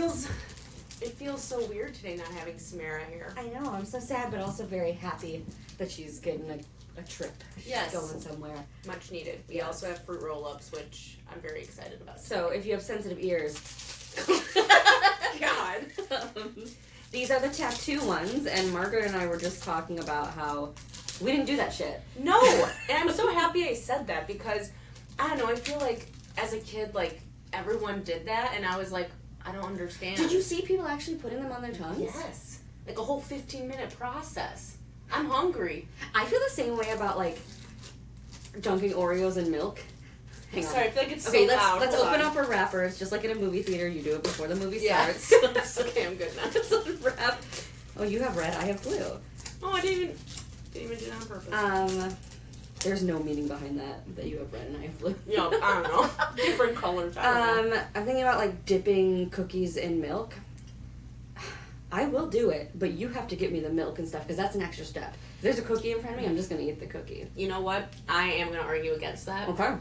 feels so weird today not having Samara here. I know, I'm so sad, but also very happy that she's getting a trip. She's going somewhere. Much needed. We also have fruit roll-ups, which I'm very excited about. So if you have sensitive ears... God. These are the tattoo ones, and Margaret and I were just talking about how we didn't do that shit. No! And I'm so happy I said that because, I don't know, I feel like as a kid, like, everyone did that, and I was like, I don't understand. Did you see people actually putting them on their tongues? Yes. Like a whole 15-minute process. I'm hungry. I feel the same way about, like, dunking Oreos in milk. Hang on. Sorry, I feel like it's okay, so loud. let's open up our wrappers, just like in a movie theater. You do it before the movie starts. Okay, I'm good now. Let's unwrap. Oh, you have red. I have blue. Oh, I didn't even do that on purpose. There's no meaning behind that you have red and I have blue. No, I don't know. Different colors. I don't know. I'm thinking about like dipping cookies in milk. I will do it, but you have to get me the milk and stuff because that's an extra step. If there's a cookie in front of me, I'm just gonna eat the cookie. You know what? I am gonna argue against that. Okay.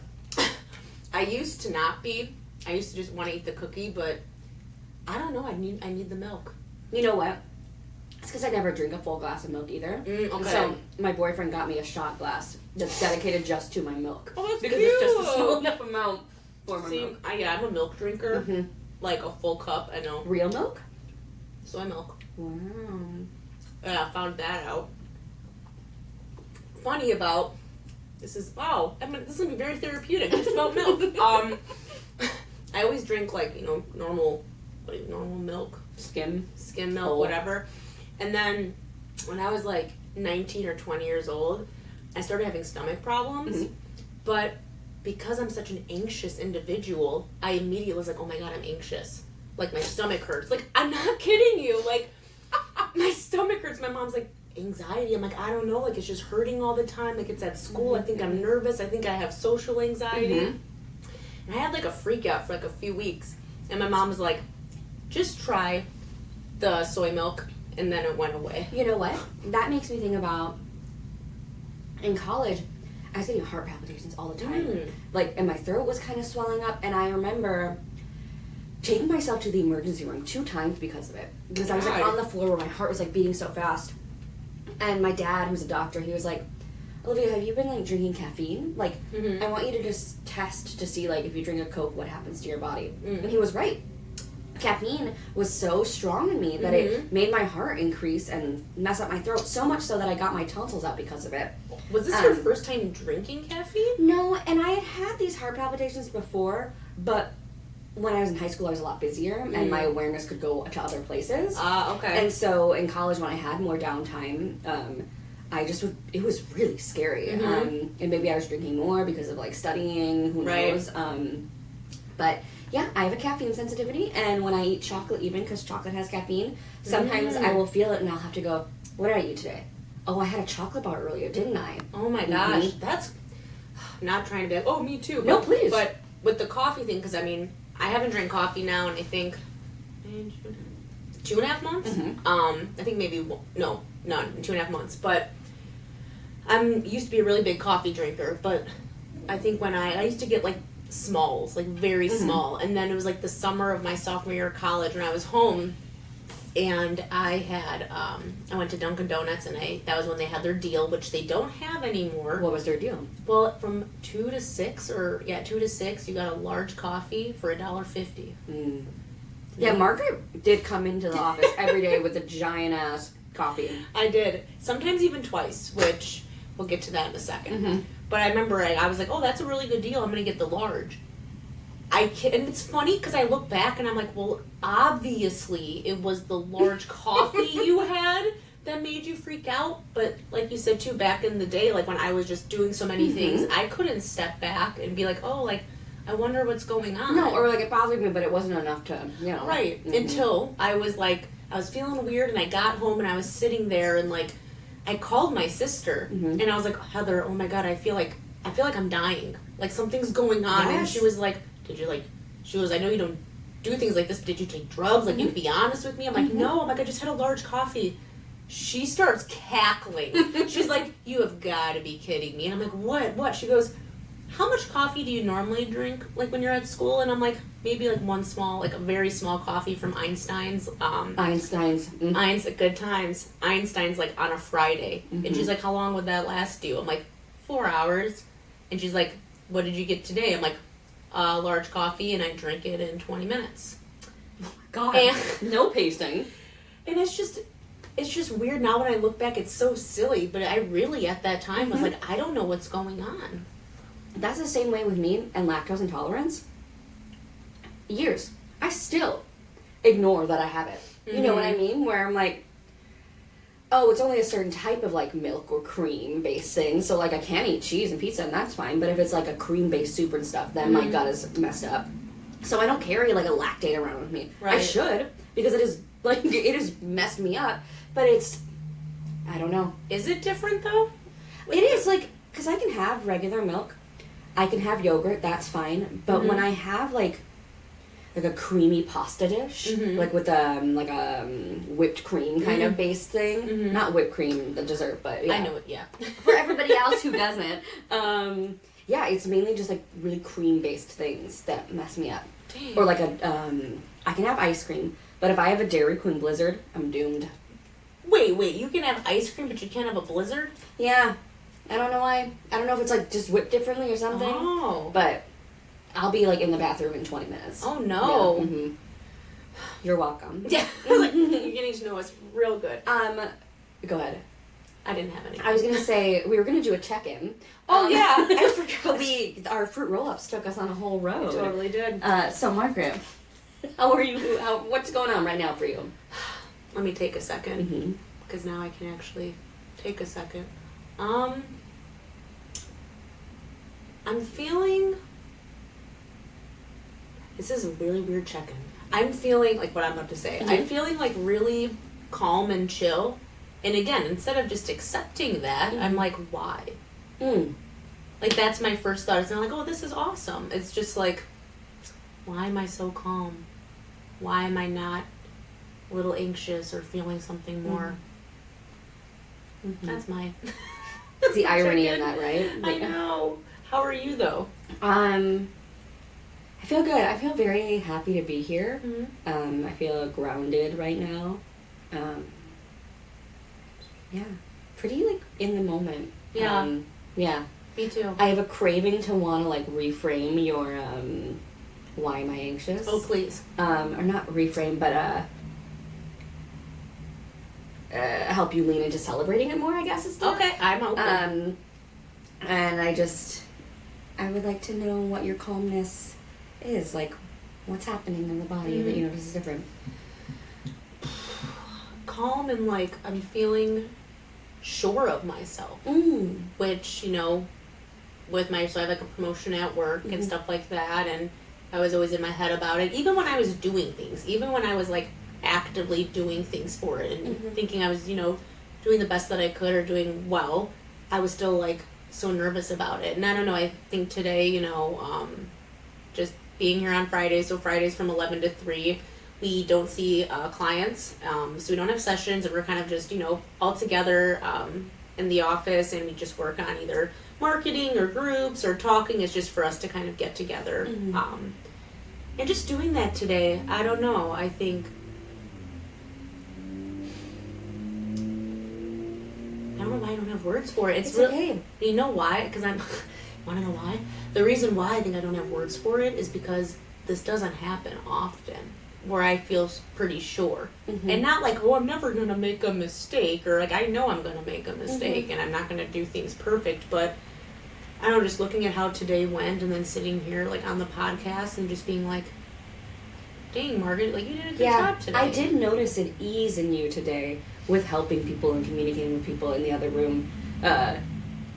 I used to not be. I used to just want to eat the cookie, but I don't know. I need the milk. You know what? It's because I never drink a full glass of milk either. Okay. So my boyfriend got me a shot glass that's dedicated just to my milk. Oh, that's because cute. it's just a small enough amount for my milk. I'm a milk drinker. Mm-hmm. Like a full cup. I know. Real milk? Soy milk. Wow. Yeah, I found that out. Funny about this is this is gonna be very therapeutic. Just about milk. I always drink like normal milk, skim milk, whatever. And then when I was like 19 or 20 years old, I started having stomach problems. Mm-hmm. But because I'm such an anxious individual, I immediately was like, oh my God, I'm anxious. Like my stomach hurts. Like I'm not kidding you. Like my stomach hurts. My mom's like, anxiety. I'm like, I don't know. Like it's just hurting all the time. Like it's at school. Mm-hmm. I think I'm nervous. I think I have social anxiety. Mm-hmm. And I had like a freak out for like a few weeks. And my mom was like, just try the soy milk. And then it went away. You know what? That makes me think about in college, I was getting heart palpitations all the time. Like, and my throat was kind of swelling up. And I remember taking myself to the emergency room 2 times because of it. Because I was like on the floor where my heart was like beating so fast. And my dad, who's a doctor, he was like, Olivia, have you been like drinking caffeine? Like, I want you to just test to see like if you drink a Coke, what happens to your body. And he was right. Caffeine was so strong in me that it made my heart increase and mess up my throat so much so that I got my tonsils out because of it. Was this your first time drinking caffeine? No, and I had these heart palpitations before, but when I was in high school I was a lot busier and my awareness could go to other places. Okay. And so in college when I had more downtime, it was really scary. And maybe I was drinking more because of like studying, who knows. But yeah, I have a caffeine sensitivity, and when I eat chocolate, even because chocolate has caffeine, sometimes I will feel it, and I'll have to go, what did I eat today? Oh, I had a chocolate bar earlier, didn't I? Oh my gosh, that's not trying to be like, oh, me too. No, please. But with the coffee thing, because I mean, I haven't drank coffee now, and I think 2.5 months. I think maybe none, 2.5 months. But I used to be a really big coffee drinker, but I think when I used to get like smalls, like very small, and then it was like the summer of my sophomore year of college when I was home, and I had I went to Dunkin' Donuts, and that was when they had their deal, which they don't have anymore. What was their deal? Well, from 2 to 6, you got a large coffee for $1.50. Yeah, Margaret did come into the office every day with a giant ass coffee. I did, sometimes even twice, which we'll get to that in a second. But I remember I was like, oh, that's a really good deal. I'm going to get the large. And it's funny because I look back and I'm like, well, obviously it was the large coffee you had that made you freak out. But like you said, too, back in the day, like when I was just doing so many things, I couldn't step back and be like, oh, like, I wonder what's going on. No, or like it bothered me, but it wasn't enough to, Right. Until I was like, I was feeling weird and I got home and I was sitting there and like, I called my sister and I was like, Heather, oh my God, I feel like I'm dying. Like something's going on. Yes. And she was like, I know you don't do things like this, but did you take drugs? Like, you can be honest with me. I'm like, no, I'm like, I just had a large coffee. She starts cackling. She's like, you have got to be kidding me. And I'm like, what? She goes, how much coffee do you normally drink, like, when you're at school? And I'm like, maybe, like, one small, like, a very small coffee from Einstein's. Einstein's. Good times. Einstein's, like, on a Friday. And she's like, how long would that last you? I'm like, 4 hours. And she's like, what did you get today? I'm like, a large coffee, and I drink it in 20 minutes. Oh my God. No pacing. And it's just weird now when I look back. It's so silly, but I really, at that time, was like, I don't know what's going on. That's the same way with me and lactose intolerance. Years. I still ignore that I have it. You know what I mean? Where I'm like, oh, it's only a certain type of, like, milk or cream-based thing, so, like, I can't eat cheese and pizza, and that's fine, but if it's, like, a cream-based soup and stuff, then my gut is messed up. So I don't carry, like, a lactate around with me. Right. I should, because it is, like, it has messed me up, but it's, I don't know. Is it different, though? It is, like, because I can have regular milk, I can have yogurt, that's fine, but when I have, like a creamy pasta dish, like with a whipped cream kind of based thing. Not whipped cream, the dessert, but yeah. I know it, yeah. For everybody else who doesn't, yeah, it's mainly just like really cream based things that mess me up. Dang. Or like I can have ice cream, but if I have a Dairy Queen Blizzard, I'm doomed. Wait, you can have ice cream, but you can't have a Blizzard? Yeah. I don't know why. I don't know if it's like just whipped differently or something. Oh. But I'll be like in the bathroom in 20 minutes. Oh no. Yeah. You're welcome. Yeah. Like, you're getting to know us real good. Go ahead. I didn't have any. I was gonna say we were gonna do a check-in. Oh yeah, I forgot. But our fruit roll-ups took us on a whole road. It totally did. So Margaret, how are you? What's going on right now for you? Let me take a second, because now I can actually take a second. I'm feeling. This is a really weird check-in. I'm feeling like what I'm about to say. I'm feeling like really calm and chill. And again, instead of just accepting that, I'm like, why? Like, that's my first thought. It's not like, oh, this is awesome. It's just like, why am I so calm? Why am I not a little anxious or feeling something more? That's my... That's the irony in that, right? I know. How are you, though? I feel good. I feel very happy to be here. I feel grounded right now. Yeah. Pretty, like, in the moment. Yeah. Yeah. Me too. I have a craving to want to, like, reframe your, why am I anxious? Oh, please. Or not reframe, but, help you lean into celebrating it more, I guess is okay. I'm open. And I would like to know what your calmness is, like, what's happening in the body that you notice is different. Calm and, like, I'm feeling sure of myself. Which, you know, with so I have, like, a promotion at work and stuff like that, and I was always in my head about it. Even when I was doing things, even when I was, like, actively doing things for it and thinking I was, you know, doing the best that I could or doing well, I was still, like, so nervous about it. And I don't know, I think today, you know, just being here on Fridays, so Fridays from 11 to 3, we don't see clients, so we don't have sessions, and we're kind of just, you know, all together in the office, and we just work on either marketing or groups or talking. It's just for us to kind of get together. And just doing that today, I don't know, I think, I don't know why I don't have words for it. It's really, okay. You know why? Because want to know why? The reason why I think I don't have words for it is because this doesn't happen often, where I feel pretty sure. And not like, oh, I'm never going to make a mistake, or like, I know I'm going to make a mistake and I'm not going to do things perfect, but I don't know, just looking at how today went and then sitting here like on the podcast and just being like, dang, Margaret, like, you did a good job today. I did notice an ease in you today with helping people and communicating with people in the other room.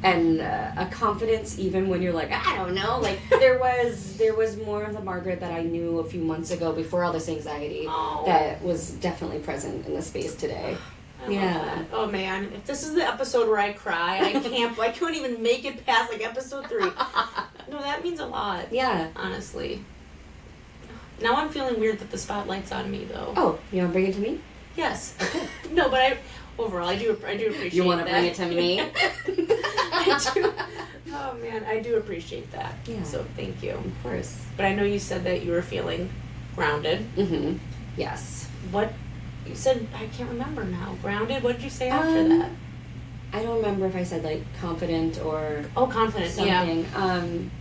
And a confidence even when you're like, I don't know, like there was more of the Margaret that I knew a few months ago before all this anxiety that was definitely present in the space today. I love that. Oh man, if this is the episode where I cry, I couldn't even make it past like episode 3. No, that means a lot. Yeah. Honestly. Now I'm feeling weird that the spotlight's on me though. Oh, you want to bring it to me? Yes. No, but overall, I do appreciate that. You want to bring it to me? I do. Oh man, I do appreciate that. Yeah. So thank you. Of course. But I know you said that you were feeling grounded. Mm-hmm. Yes. What you said? I can't remember now. Grounded. What did you say after that? I don't remember if I said like confident or confident. something.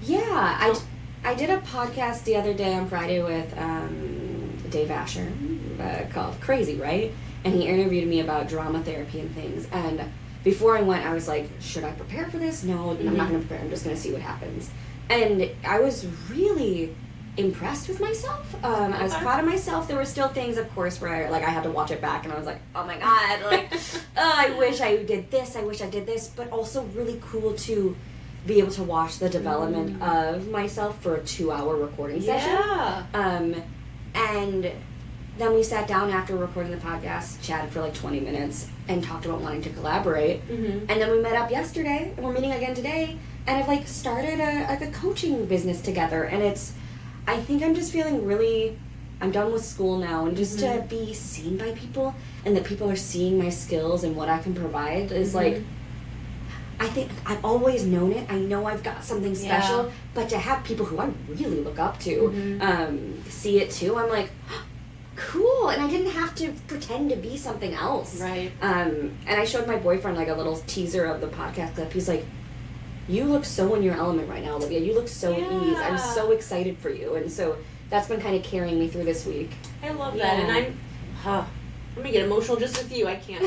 Yeah. I did a podcast the other day on Friday with Dave Asher called Crazy, right? And he interviewed me about drama therapy and things. And before I went, I was like, should I prepare for this? No, I'm not going to prepare. I'm just going to see what happens. And I was really impressed with myself. I was proud of myself. There were still things, of course, where I had to watch it back and I was like, oh my God, I wish I did this. I wish I did this. But also really cool to be able to watch the development of myself for a 2-hour recording session. Yeah. And then we sat down after recording the podcast, chatted for 20 minutes, and talked about wanting to collaborate. Mm-hmm. And then we met up yesterday, and we're meeting again today, and I've started a coaching business together. And I think I'm just feeling really, I'm done with school now, and just to be seen by people, and that people are seeing my skills and what I can provide is I think I've always known it. I know I've got something special, but to have people who I really look up to see it too, I'm like, cool. And I didn't have to pretend to be something else. Right. And I showed my boyfriend a little teaser of the podcast clip. He's like, you look so in your element right now, Olivia. You look so at ease. I'm so excited for you. And so that's been kind of carrying me through this week. I love that. And I'm gonna get emotional just with you. I can't.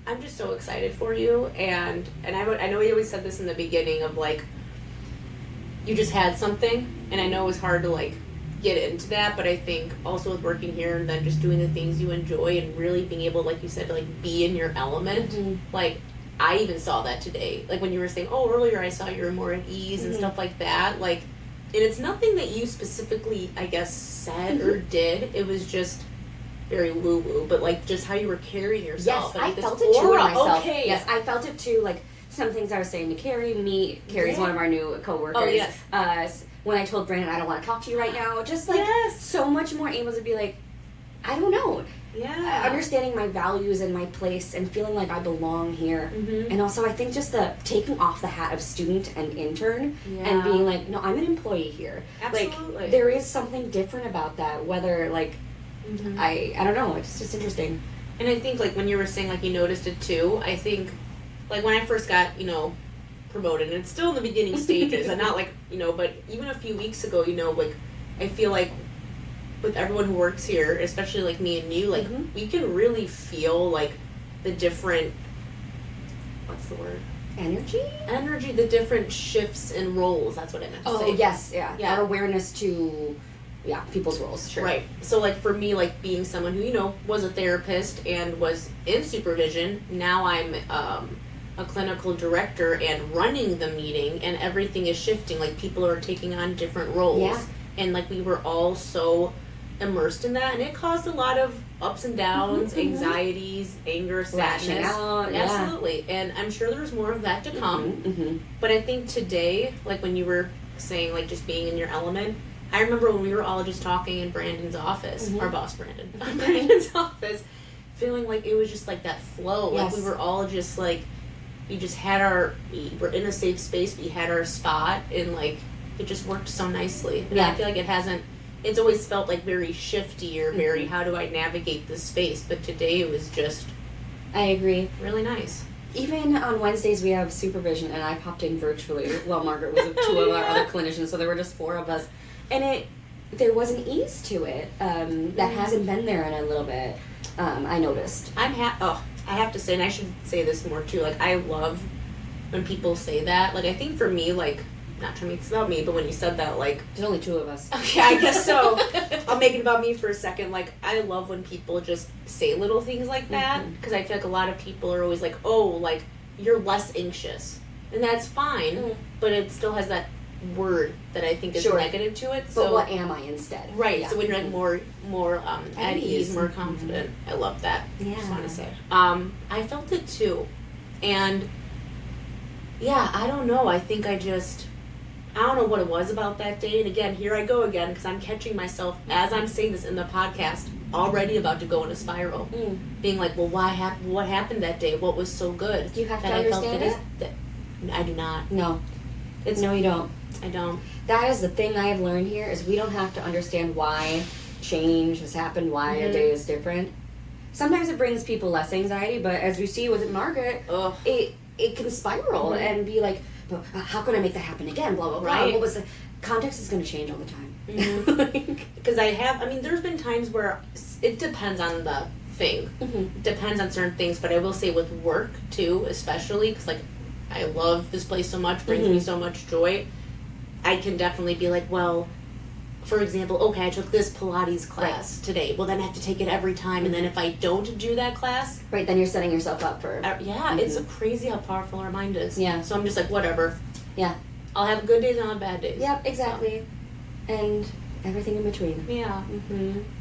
I'm just so excited for you, and I know we always said this in the beginning of you just had something, and I know it was hard to get into that, but I think also with working here and then just doing the things you enjoy and really being able, like you said, to be in your element. I even saw that today, when you were saying, earlier I saw you were more at ease and stuff like that, and it's nothing that you specifically, I guess, said or did. It was just very woo-woo, but just how you were carrying yourself. Yes, I felt it too in myself. Okay. Yes, I felt it too. Some things I was saying to Carrie. Carrie's one of our new coworkers. Oh, yes. When I told Brandon I don't want to talk to you right now, just so much more able to be I don't know. Yeah. Understanding my values and my place and feeling like I belong here. Mm-hmm. And also I think just the taking off the hat of student and intern and being no, I'm an employee here. Absolutely. There is something different about that, whether I don't know, it's just interesting. And I think when you were saying you noticed it too, I think when I first got, promoted, and it's still in the beginning stages, and not but even a few weeks ago, I feel with everyone who works here, especially me and you, we can really feel the different, what's the word? Energy, the different shifts in roles, that's what I meant to say. Oh, yes, yeah. Our awareness to people's roles, sure. Right. So, for me, being someone who, was a therapist and was in supervision, now I'm a clinical director and running the meeting, and everything is shifting. People are taking on different roles. Yeah. And, we were all so immersed in that, and it caused a lot of ups and downs, anxieties, anger, sadness. Out, Absolutely. And I'm sure there's more of that to come. But I think today, when you were saying, just being in your element, I remember when we were all just talking in Brandon's office, our boss Brandon, Brandon's office, feeling it was just that flow. Yes. We were all just we just had we were in a safe space, we had our spot, and it just worked so nicely. And I feel it's always felt very shifty or very, how do I navigate this space? But today it was just, I agree, really nice. Even on Wednesdays we have supervision, and I popped in virtually while Margaret was with 2 of our other clinicians, so there were just 4 of us. And there was an ease to it that hasn't been there in a little bit. I noticed. I have to say, and I should say this more too. I love when people say that. I think for me, not to make it about me, but when you said that, there's only 2 of us. Okay, I guess so. I'll make it about me for a second. I love when people just say little things like that, because I feel a lot of people are always you're less anxious, and that's fine, but it still has that word that I think is negative to it. So but what am I instead? Right. Yeah. So when you're more at ease, more confident. I love that. Yeah. Just want to say. I felt it too, and I don't know. I think I don't know what it was about that day. And again, here I go again, because I'm catching myself as I'm saying this in the podcast. already about to go in a spiral. Being like, well, what happened that day? What was so good? Do you have to understand it? I do not. No. No, you don't. I don't. That is the thing I have learned here, is we don't have to understand why change has happened, why a day is different. Sometimes it brings people less anxiety, but as we see with Margaret, it can spiral and be like, but how can I make that happen again? Blah, blah, blah. Right. What was the context is going to change all the time. Because there's been times where it depends on the thing. It depends on certain things, but I will say with work too, especially, because like I love this place so much, brings me so much joy. I can definitely be like, well, for example, okay, I took this Pilates class today. Well, then I have to take it every time, and then if I don't do that class, then you're setting yourself up for. It's crazy how powerful our mind is. Yeah. So I'm just like, whatever. Yeah. I'll have good days and I'll have bad days. Yep, exactly. And everything in between. Yeah.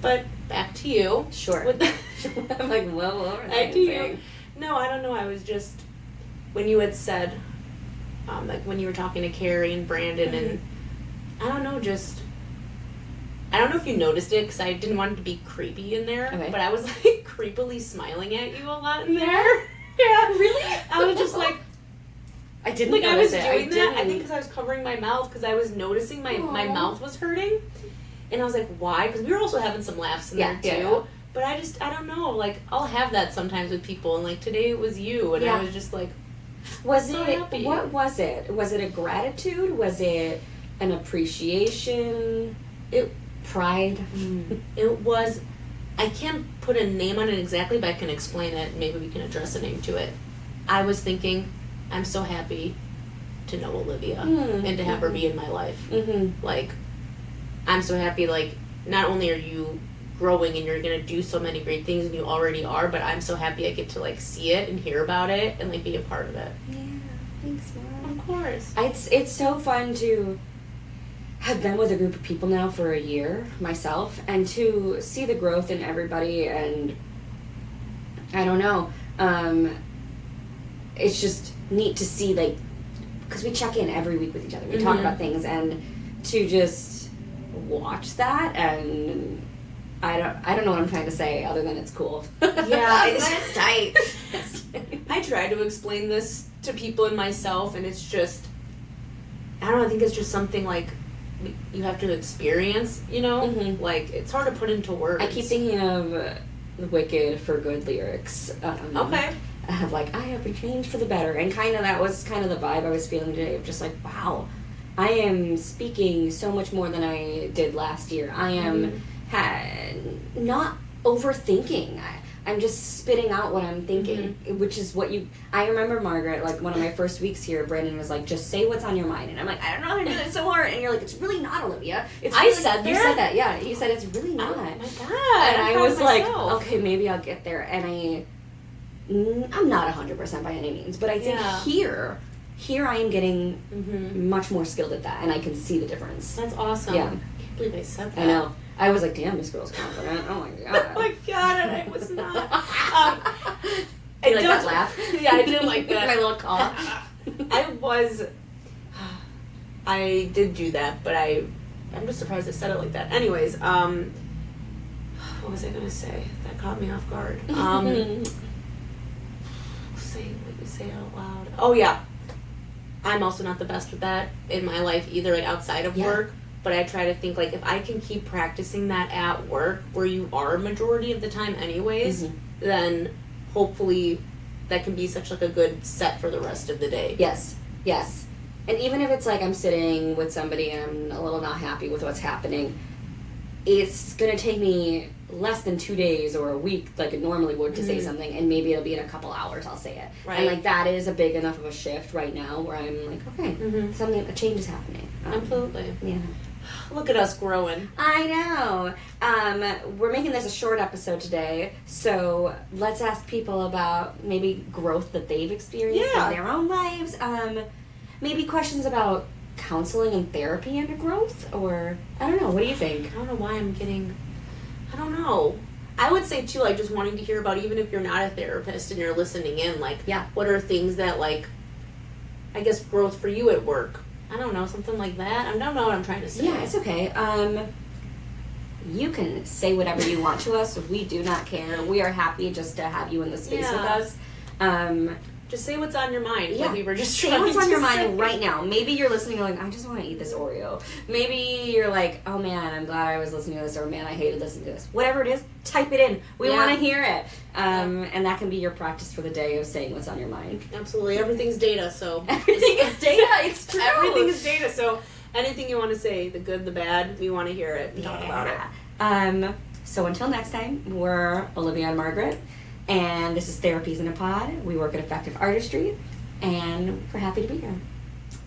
But back to you. Sure. I'm like, whoa, back to you. No, I don't know. I was just, when you had said, like when you were talking to Carrie and Brandon, and I don't know, I don't know if you noticed it, because I didn't want it to be creepy in there, but I was like creepily smiling at you a lot in there. Yeah. Really? I was just like, I didn't like notice I was doing that. I think because I was covering my mouth, because I was noticing my mouth was hurting, and I was like, why? Because we were also having some laughs in there too. Yeah. But I don't know. Like I'll have that sometimes with people, and like today it was you, and I was just like, what was it? Was it a gratitude? Was it an appreciation? Pride? It was. I can't put a name on it exactly, but I can explain it. Maybe we can address a name to it. I was thinking, I'm so happy to know Olivia and to have her be in my life. Like, I'm so happy, like, not only are you growing and you're going to do so many great things, and you already are, but I'm so happy I get to, like, see it and hear about it and, like, be a part of it. Yeah, thanks, Mom. Of course. It's so fun to have been with a group of people now for a year, myself, and to see the growth in everybody, and I don't know, it's just neat to see, like, because we check in every week with each other, we talk about things, and to just watch that, and I don't know what I'm trying to say other than it's cool. Yeah, it's tight. I try to explain this to people and myself, and it's just, I don't know, I think it's just something like you have to experience, you know? Like, it's hard to put into words. I keep thinking of the Wicked for Good lyrics. Okay. Of like, I have been changed for the better, and kind of that was kind of the vibe I was feeling today, of just like, wow, I am speaking so much more than I did last year. I am not overthinking. I'm just spitting out what I'm thinking, which is what I remember, Margaret, like one of my first weeks here, Brandon was like, just say what's on your mind. And I'm like, I don't know how to do that, so hard. And you're like, it's really not, Olivia. It's really, you said that, yeah. You said it's really not. Oh my God. And I was like, okay, maybe I'll get there. And I'm not 100% by any means, but I think here I am getting much more skilled at that, and I can see the difference. That's awesome. Yeah. I can't believe I said that. I know. I was like, damn, this girl's confident. Oh my God. Oh my God, and I was not. You like that laugh? Yeah, I did like that. My little cough. I did do that, but I'm just surprised I said it like that. Anyways, what was I going to say? That caught me off guard. Saying what you say out loud. Oh, yeah. I'm also not the best with that in my life either, like outside of work. But I try to think, like, if I can keep practicing that at work, where you are majority of the time anyways, then hopefully that can be such, like, a good set for the rest of the day. Yes. And even if it's like I'm sitting with somebody and I'm a little not happy with what's happening, it's going to take me less than 2 days or a week like it normally would to say something, and maybe it'll be in a couple hours I'll say it. Right. And, like, that is a big enough of a shift right now where I'm like, okay, a change is happening. Absolutely. Yeah. Look at us growing. I know. We're making this a short episode today, so let's ask people about maybe growth that they've experienced in their own lives. Maybe questions about counseling and therapy and growth, or I don't know. What do you think? I don't know why I don't know. I would say too, like, just wanting to hear about, even if you're not a therapist and you're listening in, like, what are things that, like, I guess growth for you at work? I don't know, something like that. I don't know what I'm trying to say. Yeah, it's okay. you can say whatever you want to us. We do not care. We are happy just to have you in the space with us. Just say what's on your mind. Yeah. Like we were just say what's on your mind right now. Maybe you're listening and like, I just want to eat this Oreo. Maybe you're like, oh man, I'm glad I was listening to this, or man, I hated listening to this. Whatever it is, type it in. We want to hear it. And that can be your practice for the day of saying what's on your mind. Absolutely. Everything's data, so. Everything is data. It's true. Everything is data, so anything you want to say, the good, the bad, we want to hear it and talk about it. So until next time, we're Olivia and Margaret. And this is Therapies in a Pod. We work at Effective Artistry, and we're happy to be here.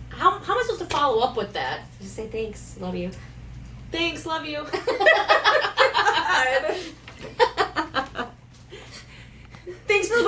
How am I supposed to follow up with that? Just say thanks. Love you. Thanks, love you. Thanks for